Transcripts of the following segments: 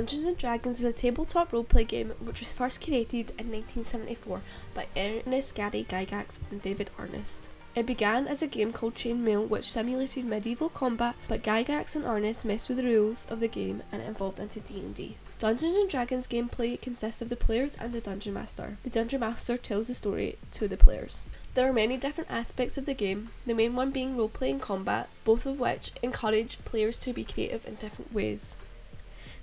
Dungeons & Dragons is a tabletop roleplay game which was first created in 1974 by Ernest Gary Gygax and David Arnest. It began as a game called Chainmail which simulated medieval combat, but Gygax and Arnest messed with the rules of the game and it evolved into D&D. Dungeons & Dragons gameplay consists of the players and the Dungeon Master. The Dungeon Master tells the story to the players. There are many different aspects of the game, the main one being roleplay and combat, both of which encourage players to be creative in different ways.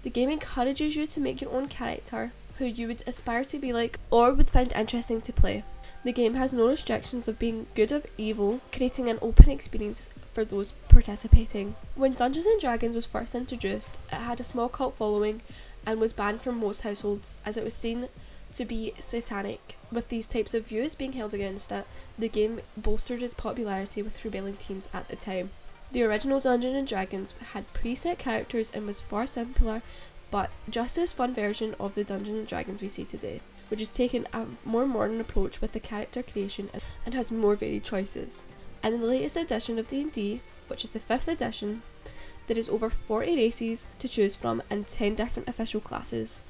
The game encourages you to make your own character, who you would aspire to be like or would find interesting to play. The game has no restrictions of being good or evil, creating an open experience for those participating. When Dungeons & Dragons was first introduced, it had a small cult following and was banned from most households as it was seen to be satanic. With these types of views being held against it, the game bolstered its popularity with rebelling teens at the time. The original Dungeons & Dragons had preset characters and was far simpler, but just as fun version of the Dungeons & Dragons we see today, which has taken a more modern approach with the character creation and has more varied choices. In the latest edition of D&D, which is the 5th edition, there is over 40 races to choose from and 10 different official classes.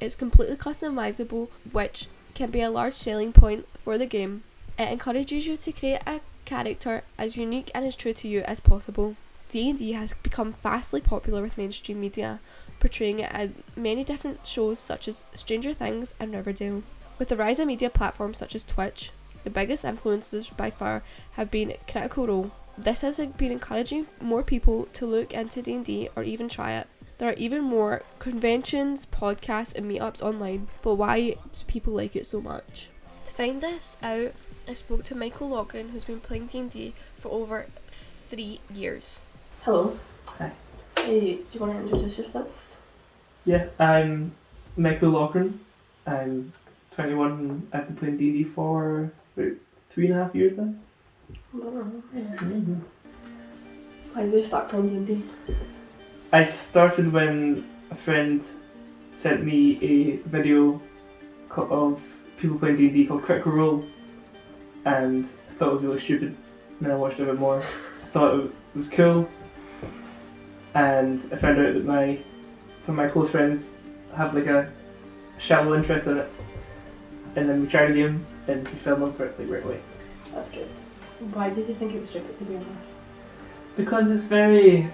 It's completely customizable, which can be a large selling point for the game. It encourages you to create a character as unique and as true to you as possible. D&D has become vastly popular with mainstream media, portraying it in many different shows such as Stranger Things and Riverdale. With the rise of media platforms such as Twitch, the biggest influences by far have been Critical Role. This has been encouraging more people to look into D&D or even try it. There are even more conventions, podcasts and meetups online, but why do people like it so much? To find this out, I spoke to Michael Lochran, who's been playing D&D for over 3 years. Hello. Hi. Hey, do you want to introduce yourself? Yeah, I'm Michael Lochran. I'm 21 and I've been playing D&D for about 3.5 years now. Mm-hmm. Why did you start playing D&D? I started when a friend sent me a video of people playing D&D called Critical Role, and I thought it was really stupid. And then I watched it a bit more. I thought it was cool, and I found out that some of my close friends have like a shallow interest in it, and then we tried a game and we fell in love with it like right away. That's good. Why did you think it was stupid to be honest? Because it's very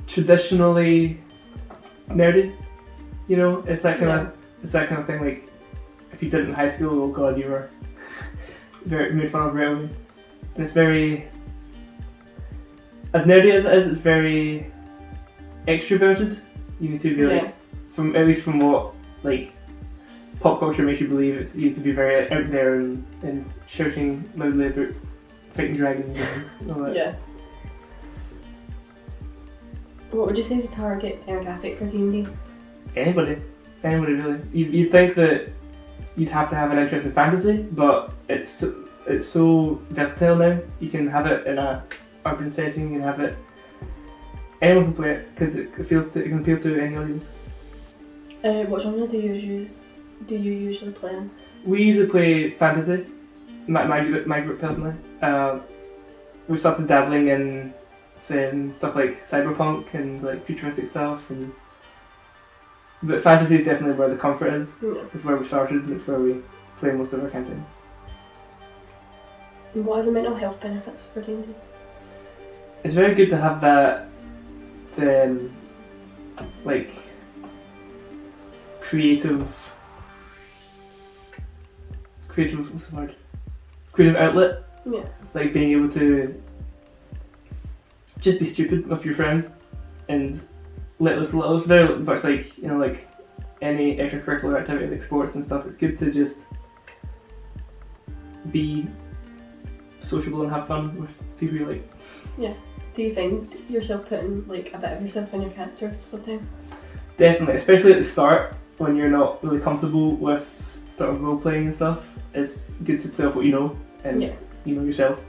traditionally nerdy, you know. It's that kind of thing. Like if you did it in high school, oh god, you were very made fun of right away. And it's very, as nerdy as it is, it's very extroverted. You need to be like, at least from what like pop culture makes you believe, you need to be very out there and shouting loudly about fighting dragons and all that. Yeah. What would you say is the target demographic for D&D? Anybody really. You'd think that you'd have to have an interest in fantasy, but it's so versatile now. You can have it in a urban setting. You can have it. Anyone can play it because it can appeal to any audience. What genre do you usually play in? We usually play fantasy. My group personally. We started dabbling in stuff like cyberpunk and like futuristic stuff, but fantasy is definitely where the comfort is. Yeah. It's where we started and it's where we play most of our campaign. What are the mental health benefits for D&D? It's very good to have that like creative what's the word? Creative outlet. Yeah. Like being able to just be stupid with your friends and let us very much like, you know, like any extracurricular activity like sports and stuff. It's good to just be sociable and have fun with people you like. Yeah. Do you find yourself putting like a bit of yourself in your characters sometimes? Definitely, especially at the start when you're not really comfortable with sort of role playing and stuff. It's good to play off what you know and you know yourself.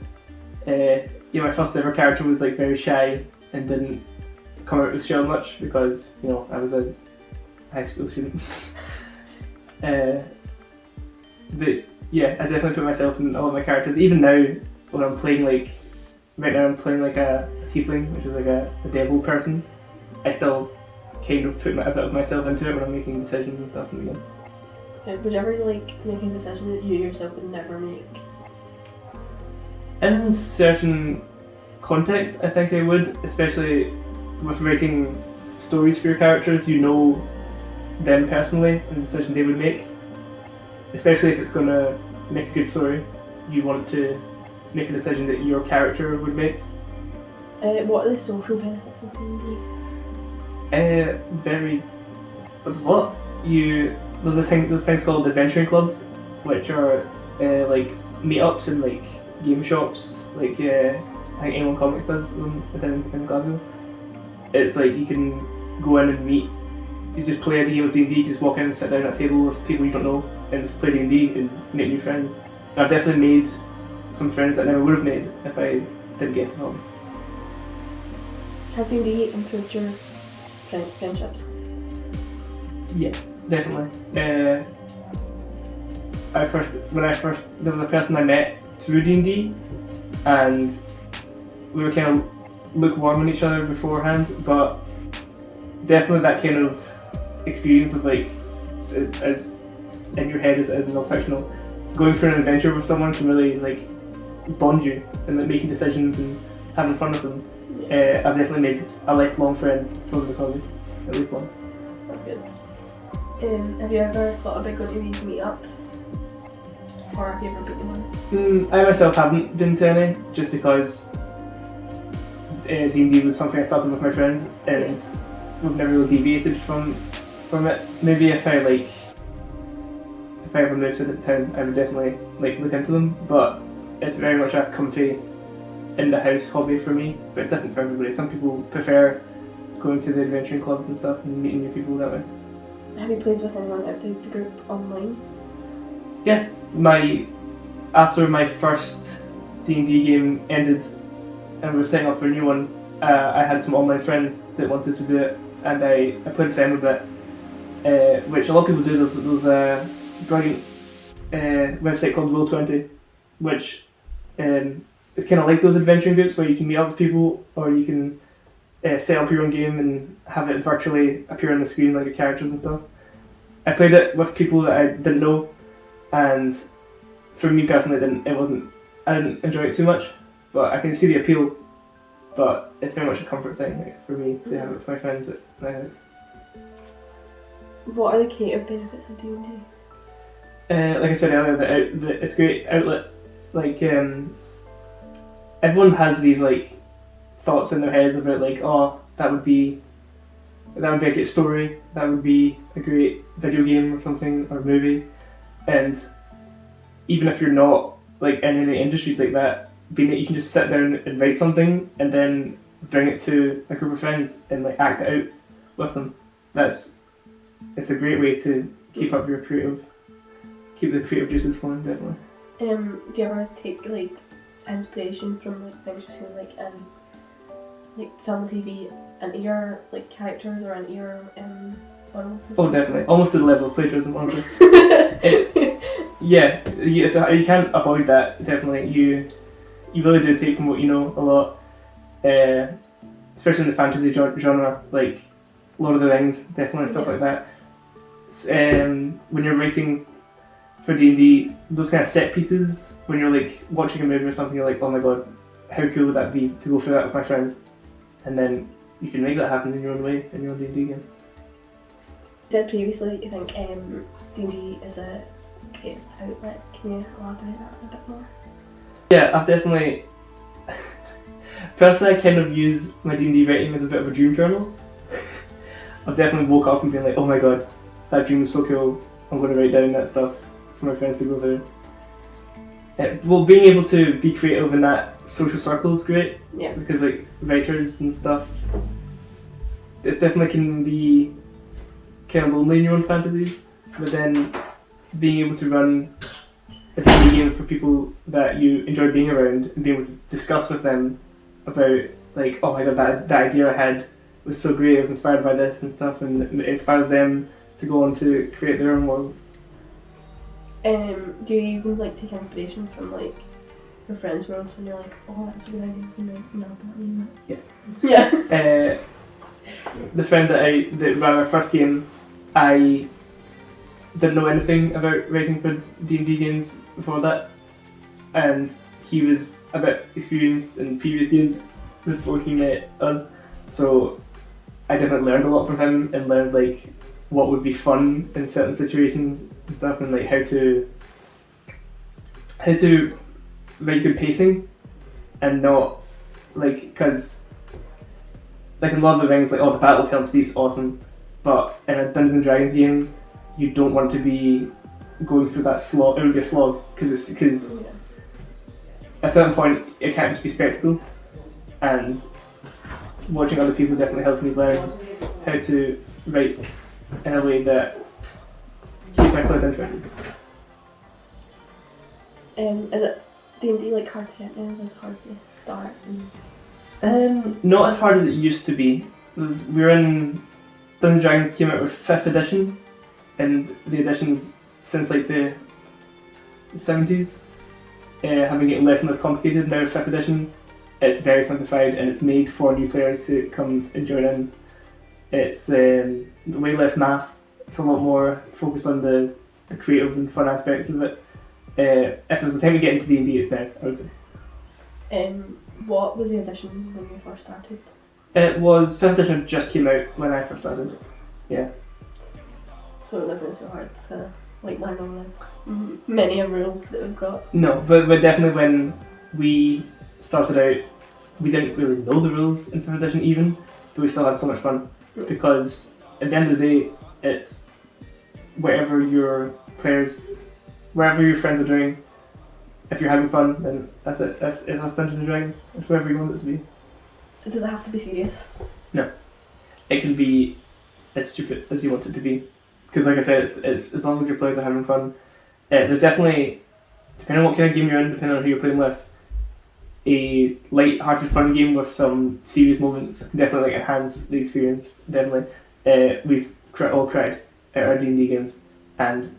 My first ever character was like very shy and didn't come out with shell much because, you know, I was a high school student. But yeah, I definitely put myself in all of my characters. Even now, when I'm playing like, right now I'm playing like a tiefling, which is like a devil person. I still kind of put a bit of myself into it when I'm making decisions and stuff in the game. Would you ever like make a decision that you yourself would never make? In certain contexts, I think I would, especially with writing stories for your characters. You know them personally and the decision they would make. Especially if it's going to make a good story, you want to make a decision that your character would make. What are the social benefits of D&D? There's a lot. There's things called adventuring clubs, which are like meetups and like game shops. Like I think A1 Comics does them in Glasgow. It's like you can go in and meet. You just play a game of D&D. You just walk in and sit down at a table with people you don't know and just play D&D and make new friends. And I've definitely made some friends that I never would have made if I didn't get into hobby. Has D&D improved your friendships? Yeah, definitely. There was a person I met through D&D, and we were kind of lukewarm on each other beforehand, but definitely that kind of experience of like, it's as in your head as non-fictional, going for an adventure with someone can really like bond you and like making decisions and having fun with them. I've definitely made a lifelong friend from this hobby, at least one. That's good. Have you ever thought about going to these meetups? Or have you ever been to one? I myself haven't been to any, just because D&D was something I started with my friends, and we've never really deviated from it. Maybe if I ever moved to the town, I would definitely like look into them. But it's very much a comfy, in the house hobby for me. But it's different for everybody. Some people prefer going to the adventuring clubs and stuff and meeting new people that way. Have you played with anyone outside the group online? Yes, after my first D&D game ended and we were setting up for a new one, I had some online friends that wanted to do it, and I played with them a bit, which a lot of people do. There's a brilliant website called Roll20, which is kind of like those adventuring groups where you can meet up with people, or you can set up your own game and have it virtually appear on the screen like your characters and stuff. I played it with people that I didn't know, and for me personally, I didn't enjoy it too much, but I can see the appeal. But it's very much a comfort thing, like, for me to have it with my friends at my house. What are the creative benefits of D&D? Like I said earlier, it's a great outlet. Like everyone has these like thoughts in their heads about like, oh, that would be a great story, that would be a great video game or something, or movie. And even if you're not like in any industries like that, being that you can just sit down and write something and then bring it to a group of friends and like act it out with them. It's a great way to keep the creative juices flowing, definitely. Do you ever take like inspiration from like things you've seen like in like film and TV into your like characters or into your worlds? Oh, definitely. Almost to the level of plagiarism, honestly. Yeah, so you can't avoid that, definitely. You really do take from what you know a lot, especially in the fantasy genre, like Lord of the Rings, definitely, and stuff like that. When you're writing for D&D, those kind of set pieces, when you're like watching a movie or something, you're like, oh my god, how cool would that be to go through that with my friends? And then you can make that happen in your own way, in your own D&D game. You said previously that you think D&D is a creative outlet. Can you elaborate that a bit more? Yeah, I've definitely... Personally, I kind of use my D&D writing as a bit of a dream journal. I've definitely woke up and been like, oh my god, that dream is so cool, I'm going to write down that stuff for my friends to go through. Well, being able to be creative in that social circle is great. Yeah. Because like writers and stuff, it definitely can be kind of lonely in your own fantasies, but then being able to run a D&D game for people that you enjoy being around and being able to discuss with them about like, oh my god, that idea I had was so great, I was inspired by this and stuff, and it inspires them to go on to create their own worlds. Do you even like take inspiration from like your friends' worlds when you're like, oh, that's a good idea, you know, Yes. Yeah. the friend that ran our first game, I didn't know anything about writing for D&D games before that, and he was a bit experienced in previous games before he met us, so I definitely learned a lot from him and learned like what would be fun in certain situations and stuff, and like how to write good pacing and not like, because like in Lord of the Rings, like, oh, the Battle of Helm's Deep's awesome, but in a Dungeons and Dragons game you don't want to be going through that slog. It would be a slog because at a certain point it can't just be spectacle, and watching other people definitely helped me learn how to write in a way that keeps my players interested. Is it D&D like hard to get in? Is it hard to start? Not as hard as it used to be. We're in Dungeons and Dragons came out with 5th edition, and the editions since like the 70s have been getting less and less complicated. Now 5th edition, it's very simplified and it's made for new players to come and join in. It's way less math. It's a lot more focused on the creative and fun aspects of it. If it was the time to get into D&D, it's now, I would say. What was the edition when you first started? It was 5th edition just came out when I first started. Yeah. So it wasn't so hard to like learn all the many rules that we've got. No, but definitely when we started out, we didn't really know the rules in 5th edition even, but we still had so much fun because at the end of the day, it's wherever your friends are doing. If you're having fun, then that's it. That's Dungeons and Dragons. It's wherever you want it to be. Does it have to be serious? No, it can be as stupid as you want it to be. Because, like I said, it's as long as your players are having fun. There's definitely, depending on what kind of game you're in, depending on who you're playing with, a light-hearted fun game with some serious moments can definitely like enhance the experience. Definitely, we've all cried at our D&D games, and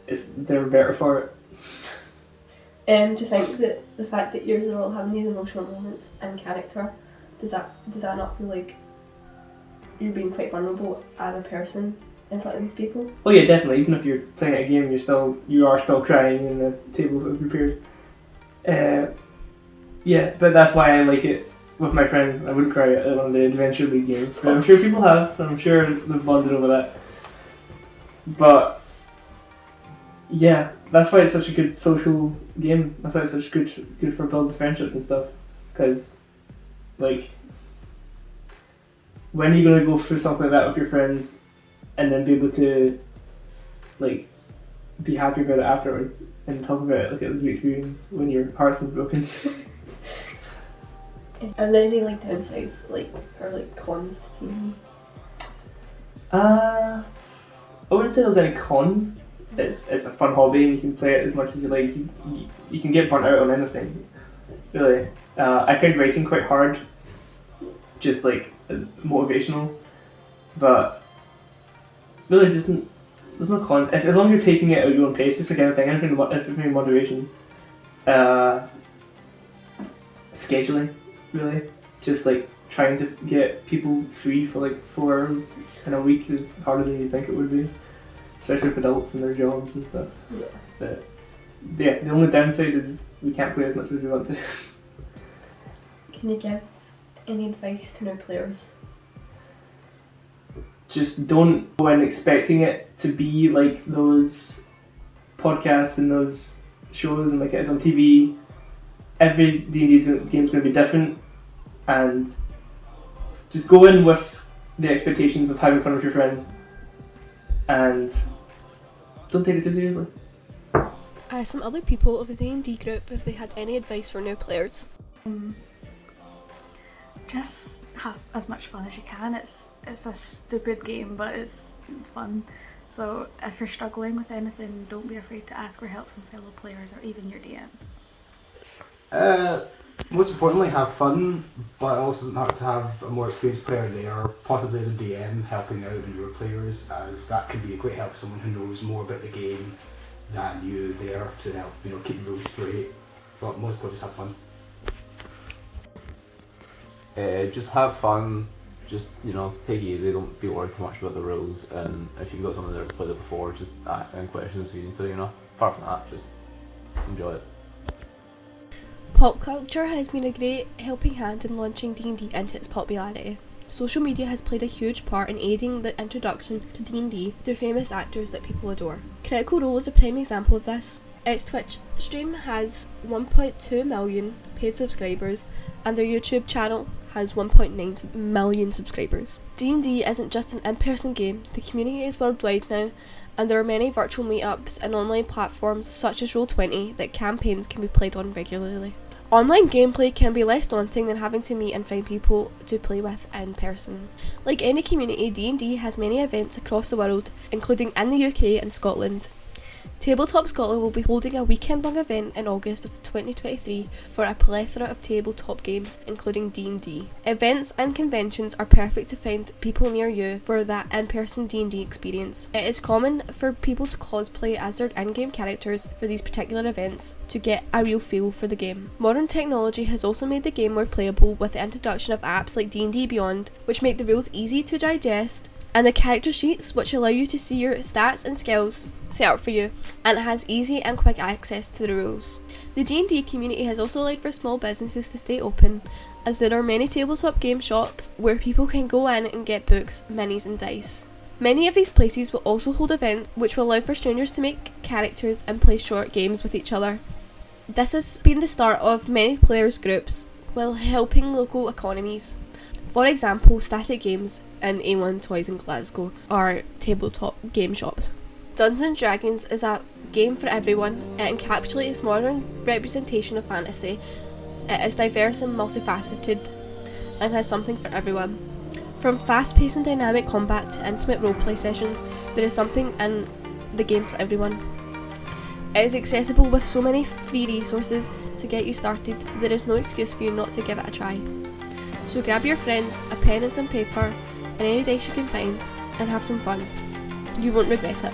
they're better for it. Do you think that the fact that yours are all having these emotional moments and character, does that not feel like you're being quite vulnerable as a person in front of these people? Oh yeah, definitely. Even if you're playing a game, you are still crying in the table of your peers. Yeah, but that's why I like it with my friends. I wouldn't cry at one of the Adventure League games, but I'm sure people have. And I'm sure they've bonded over that. But yeah, that's why it's such a good social game. That's why it's such good for building friendships and stuff. Because, like, when are you going to go through something like that with your friends and then be able to, like, be happy about it afterwards and talk about it like it was a good experience when your heart's been broken? Are there any like downsides, or cons to gaming? I wouldn't say there's any cons. It's a fun hobby and you can play it as much as you like. You can get burnt out on anything, really. I find writing quite hard, just like motivational, but really there's no cons. As long as you're taking it at your own pace, just like anything in moderation. Scheduling, really, just like trying to get people free for like 4 hours in a week is harder than you think it would be. Especially for adults and their jobs and stuff. Yeah. But yeah, the only downside is we can't play as much as we want to. Can you give any advice to new players? Just don't go in expecting it to be like those podcasts and those shows and like it is on TV. Every D&D game is going to be different, and just go in with the expectations of having fun with your friends, and don't take it too seriously. Some other people of the D&D group, if they had any advice for new players. Just have as much fun as you can. It's a stupid game, but it's fun. So if you're struggling with anything, don't be afraid to ask for help from fellow players or even your DM. Most importantly, have fun, but it also doesn't hurt to have a more experienced player there, possibly as a DM, helping out in your players, as that could be a great help to someone who knows more about the game than you there to help, keep the rules straight. But most people just have fun. Just have fun, just, take it easy, don't be worried too much about the rules, and if you've got someone there that's played it before, just ask them questions if you need to, Apart from that, just enjoy it. Pop culture has been a great helping hand in launching D&D into its popularity. Social media has played a huge part in aiding the introduction to D&D through famous actors that people adore. Critical Role is a prime example of this. Its Twitch stream has 1.2 million paid subscribers, and their YouTube channel has 1.9 million subscribers. D&D isn't just an in-person game, the community is worldwide now, and there are many virtual meetups and online platforms such as Roll20 that campaigns can be played on regularly. Online gameplay can be less daunting than having to meet and find people to play with in person. Like any community, D&D has many events across the world, including in the UK and Scotland. Tabletop Scotland will be holding a weekend-long event in August of 2023 for a plethora of tabletop games, including D&D. Events and conventions are perfect to find people near you for that in-person D&D experience. It is common for people to cosplay as their in-game characters for these particular events to get a real feel for the game. Modern technology has also made the game more playable with the introduction of apps like D&D Beyond, which make the rules easy to digest, and the character sheets, which allow you to see your stats and skills set up for you, and it has easy and quick access to the rules. The D&D community has also allowed for small businesses to stay open, as there are many tabletop game shops where people can go in and get books, minis and dice. Many of these places will also hold events which will allow for strangers to make characters and play short games with each other. This has been the start of many players groups while helping local economies. For example, Static Games and A1 Toys in Glasgow are tabletop game shops. Dungeons & Dragons is a game for everyone. It encapsulates modern representation of fantasy. It is diverse and multifaceted and has something for everyone. From fast-paced and dynamic combat to intimate roleplay sessions, there is something in the game for everyone. It is accessible with so many free resources to get you started. There is no excuse for you not to give it a try. So grab your friends, a pen and some paper, and any dice you can find, and have some fun. You won't regret it.